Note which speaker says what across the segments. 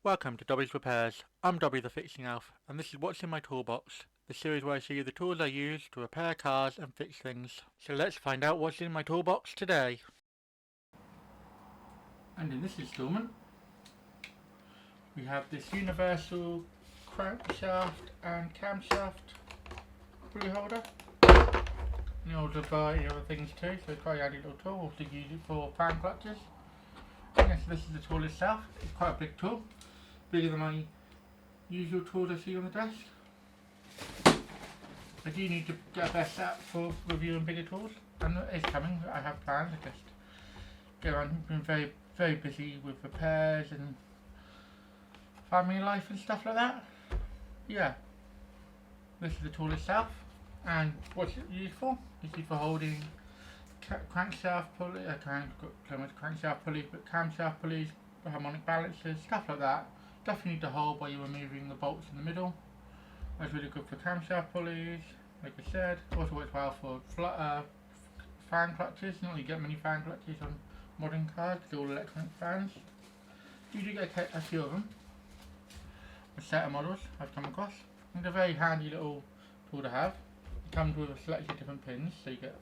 Speaker 1: Welcome to Dobby's Repairs. I'm Dobby the Fixing Elf, and this is What's in My Toolbox, the series where I show you the tools I use to repair cars and fix things. So let's find out what's in my toolbox today. And in this installment, we have this universal crankshaft and camshaft pulley holder. And you also buy other things too, so it's quite a handy little tool. Also use it for fan clutches. And yes, this is the tool itself. It's quite a big tool, bigger than my usual tools I see on the desk. I do need to get a better setup for reviewing bigger tools, and it's coming. I have plans. I just get around. I've been very busy with repairs and family life and stuff like that. Yeah, this is the tool itself, and what's it used for? It's used for holding crankshaft pulley. I can't got so much crankshaft pulleys, but camshaft pulleys, harmonic balances, stuff like that. Stuff you need to hold while you're removing the bolts in the middle. That's really good for camshaft pulleys, like I said. Also works well for fan clutches. Not really get many fan clutches on modern cars, they're all electronic fans. You do get a few of them. A set of models I've come across. It's a very handy little tool to have. It comes with a selection of different pins, so you get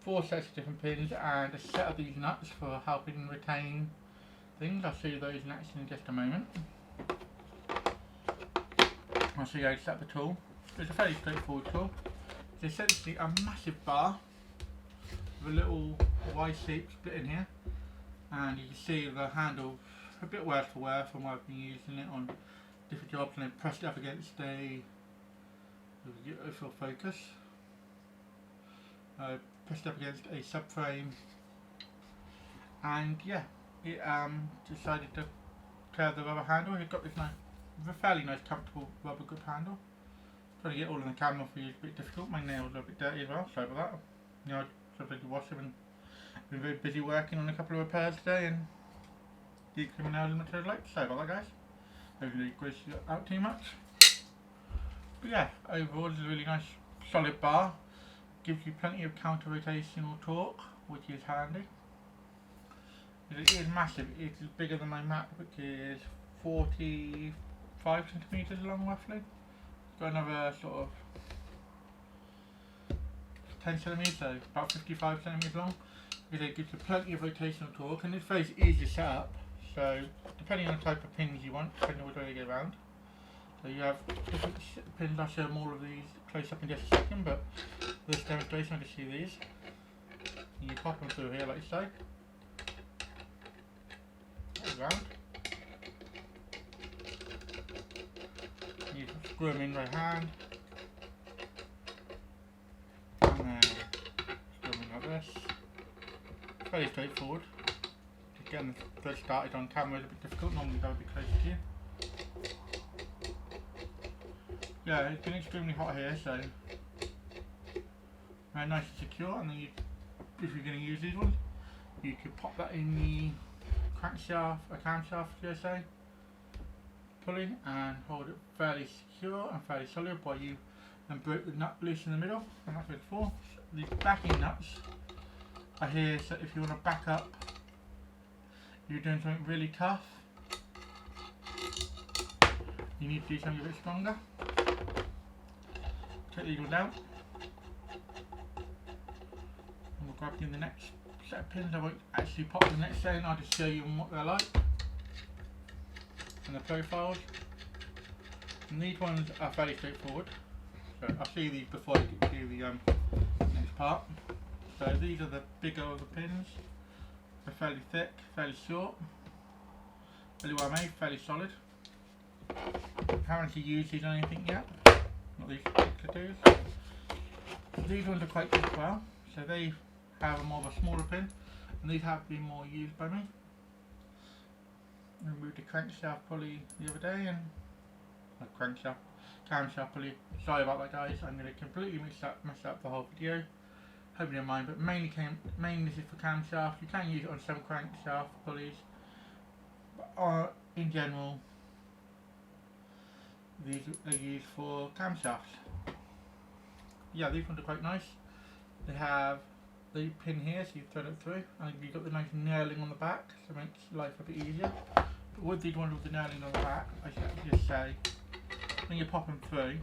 Speaker 1: 4 sets of different pins and a set of these nuts for helping retain things. I'll show you those in action in just a moment. I'll show you how to set up the tool. It's a fairly straightforward tool. It's essentially a massive bar with a little Y-shaped split in here, and you can see the handle a bit worse for wear from where I've been using it on different jobs, and I've pressed it up against if you'll focus. Pressed up against a subframe, and yeah, it decided to curve the rubber handle. It's got this fairly nice, comfortable rubber grip handle. Trying to get all in the camera for you is a bit difficult. My nails are a bit dirty as well, sorry about that. You know, something to wash them, and I've been very busy working on a couple of repairs today and deep cleaning nails and material like. Sorry about that, guys. Hopefully it gross you out too much. But yeah, overall it's a really nice solid bar. Gives you plenty of counter rotational torque, which is handy. It is massive. It is bigger than my Mac, which is 45 centimeters long roughly. It's got another sort of 10 centimeters, so about 55 centimeters long. It gives you plenty of rotational torque, and it's very easy to set up. So depending on the type of pins you want, depending on which way they go around. So you have different pins. I'll show them all of these close up in just a second, but for this demonstration I can see these. And you pop them through here like so. Around. You screw them in by hand. And then screw them in like this. Very straightforward. Just getting the thread started on camera is a bit difficult, normally that would be closer to you. Yeah, it's been extremely hot here, so very nice and secure. And then if you're going to use these ones, you could pop that in the crankshaft, or camshaft, should I say, pulley, and hold it fairly secure and fairly solid while you then break the nut loose in the middle. And that's what it's for. These backing nuts are here, so if you want to back up, you're doing something really tough, you need to do something a bit stronger. Take these ones out, and we'll grab in the next set of pins. I won't actually pop the next set in, I'll just show you what they're like and the profiles. And these ones are fairly straightforward, so I'll show you these before I get to the next part. So these are the bigger of the pins. They're fairly thick, fairly short, fairly well made, fairly solid. I haven't actually used these on anything yet, not these particular tools. These ones are quite good as well, so they have a more of a smaller pin, and these have been more used by me. I removed the crankshaft pulley the other day, and camshaft pulley. Sorry about that, guys. I'm going to completely mess up the whole video. Hope you don't mind, but mainly this is for camshaft. You can use it on some crankshaft pulleys, but in general, these are used for camshafts. Yeah, these ones are quite nice. They have the pin here, so you thread it through, and you've got the nice knurling on the back, so it makes life a bit easier. With these ones with the nailing on the back, I should just say, when you pop them through,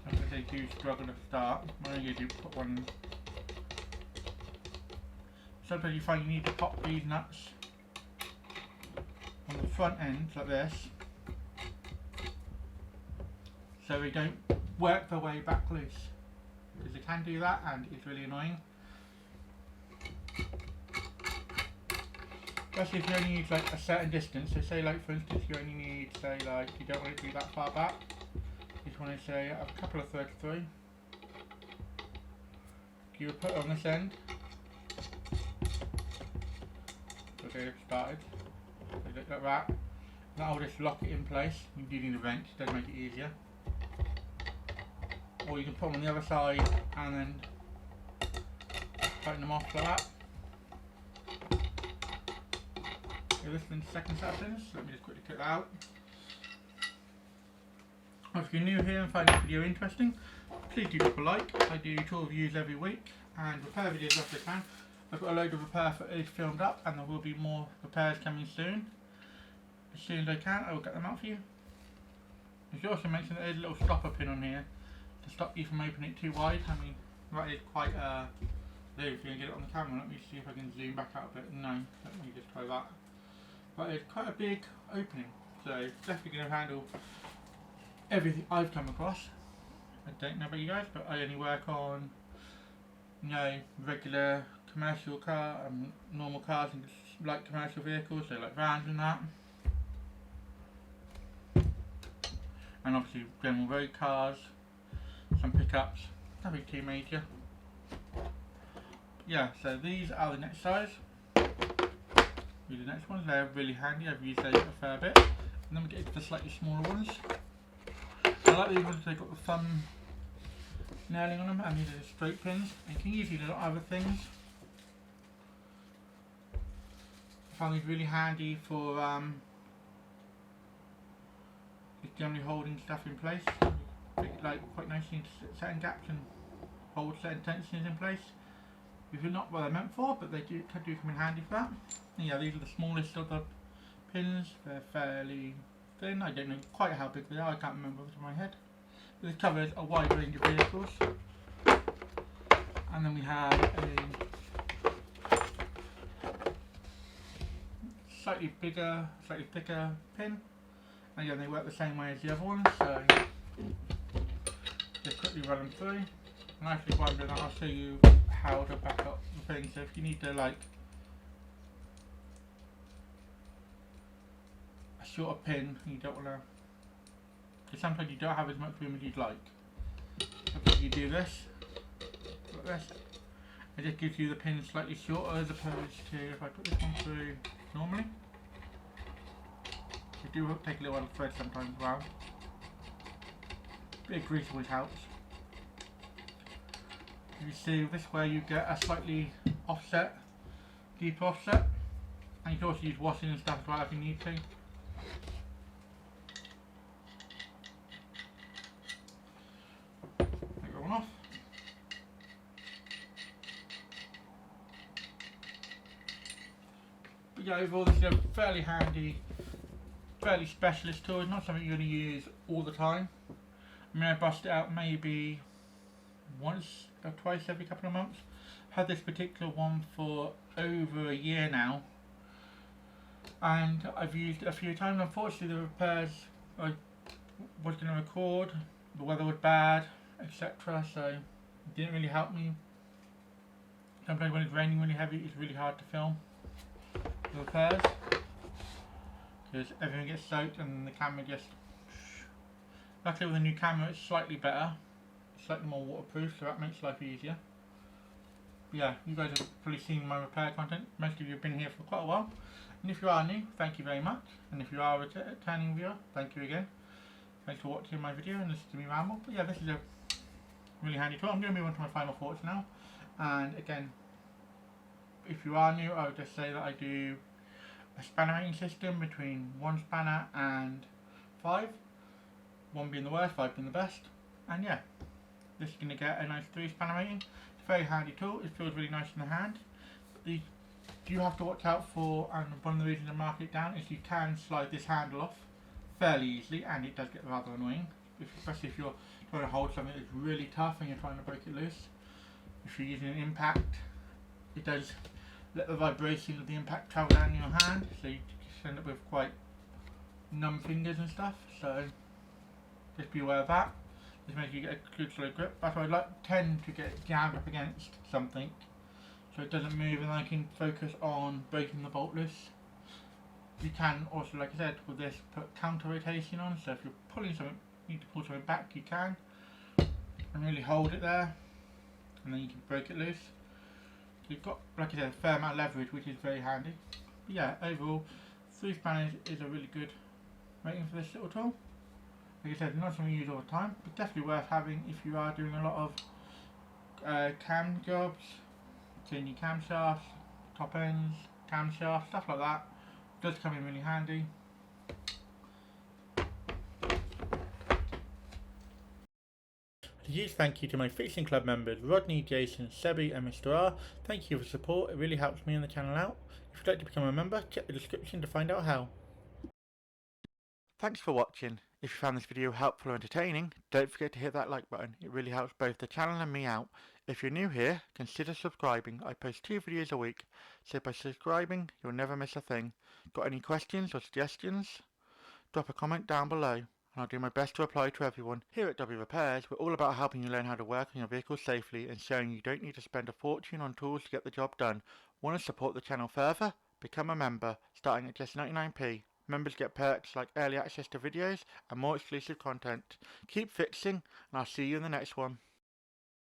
Speaker 1: because they do struggle to start, what you do put one. Sometimes you find you need to pop these nuts on the front end like this, so they don't work their way back loose, because they can do that and it's really annoying. Especially if you only need like a certain distance, so say like for instance you only need, say like you don't want it to be that far back, you just want to say a couple of threads through. You would put it on this end, so get it started, so look like that, and that will just lock it in place. You do need a wrench, it does make it easier. Or you can put them on the other side and then tighten them off like that. This is the second set of pins, so let me just quickly cut that out. If you're new here and find this video interesting, please do drop a like. I do tool reviews every week and repair videos if I can. I've got a load of repair footage filmed up and there will be more repairs coming soon. As soon as I can, I will get them out for you. I should also mention that there's a little stopper pin on here to stop you from opening it too wide. I mean, that is quite low if you can get it on the camera. Let me see if I can zoom back out a bit. No, let me just try that. But it's quite a big opening, so it's definitely going to handle everything I've come across. I don't know about you guys, but I only work on, you know, regular commercial car, normal cars and light commercial vehicles, so like vans and that. And obviously general road cars, some pickups, nothing too major. But yeah, so these are the next size. The next ones, they're really handy, I've used those a fair bit. And then we get into the slightly smaller ones. I like these ones, they've got the thumb nailing on them, and these are the straight pins. And you can use these on other things. I find these really handy for just generally holding stuff in place. Like quite nicely into certain gaps and hold certain tensions in place. These are not what they're meant for, but they do come in handy for that. And yeah, these are the smallest of the pins. They're fairly thin. I don't know quite how big they are. I can't remember off the top of my head. But this covers a wide range of vehicles. And then we have a slightly bigger, slightly thicker pin. And again, they work the same way as the other ones. So just quickly run them through. And actually, while I'm doing that, I'll show you how to back up the thing. So if you need to like a shorter pin, you don't want to, because sometimes you don't have as much room as you'd like. If you do this, like this, it just gives you the pin slightly shorter as opposed to if I put this one through normally. It do take a little while to thread sometimes as well. Bit of grease always helps. You see this way you get a slightly offset, deeper offset, and you can also use washing and stuff as well if you need to. Take that one off. But yeah, overall this is a fairly handy, fairly specialist tool. It's not something you're going to use all the time. I mean, I bust it out maybe once or twice every couple of months. I've had this particular one for over a year now, and I've used it a few times. Unfortunately, the repairs I was going to record, the weather was bad, etc., so it didn't really help me. Sometimes when it's raining really heavy, it's really hard to film the repairs because everything gets soaked and the camera just. Luckily with the new camera it's slightly better, slightly more waterproof, so that makes life easier. But yeah, you guys have probably seen my repair content. Most of you have been here for quite a while. And if you are new, thank you very much. And if you are a returning viewer, thank you again. Thanks for watching my video and listening to me ramble. But yeah, this is a really handy tool. I'm going to move on to my final thoughts now. And again, if you are new, I would just say that I do a spanner rating system between 1 spanner and 5. 1 being the worst, 5 being the best. And yeah, this is going to get a nice 3 spanner rating. It's a very handy tool, it feels really nice in the hand. The you have to watch out for, and one of the reasons I mark it down is you can slide this handle off fairly easily, and it does get rather annoying, especially if you're trying to hold something that's really tough and you're trying to break it loose. If you're using an impact, it does let the vibration of the impact travel down your hand, so you just end up with quite numb fingers and stuff. So just be aware of that. Just make sure you get a good solid grip. That's why I tend to get it jammed up against something, so it doesn't move, and I can focus on breaking the bolt loose. You can also, like I said, with this, put counter rotation on, so if you're pulling something, you need to pull something back, you can, and really hold it there, and then you can break it loose. So you've got, like I said, a fair amount of leverage, which is very handy. But yeah, overall, 3 spanners is a really good rating for this little tool. Like I said, not something you use all the time, but definitely worth having if you are doing a lot of cam jobs, changing camshafts, top ends, camshafts, stuff like that. It does come in really handy. A huge thank you to my Fixing Club members Rodney, Jason, Sebi and Mr. R. Thank you for the support, it really helps me and the channel out. If you'd like to become a member, check the description to find out how. Thanks for watching. If you found this video helpful or entertaining, don't forget to hit that like button, it really helps both the channel and me out. If you're new here, consider subscribing. I post 2 videos a week, so by subscribing you'll never miss a thing. Got any questions or suggestions? Drop a comment down below, and I'll do my best to reply to everyone. Here at Dobby Repairs, we're all about helping you learn how to work on your vehicle safely and showing you don't need to spend a fortune on tools to get the job done. Want to support the channel further? Become a member, starting at just 99p. Members get perks like early access to videos and more exclusive content. Keep fixing, and I'll see you in the next one.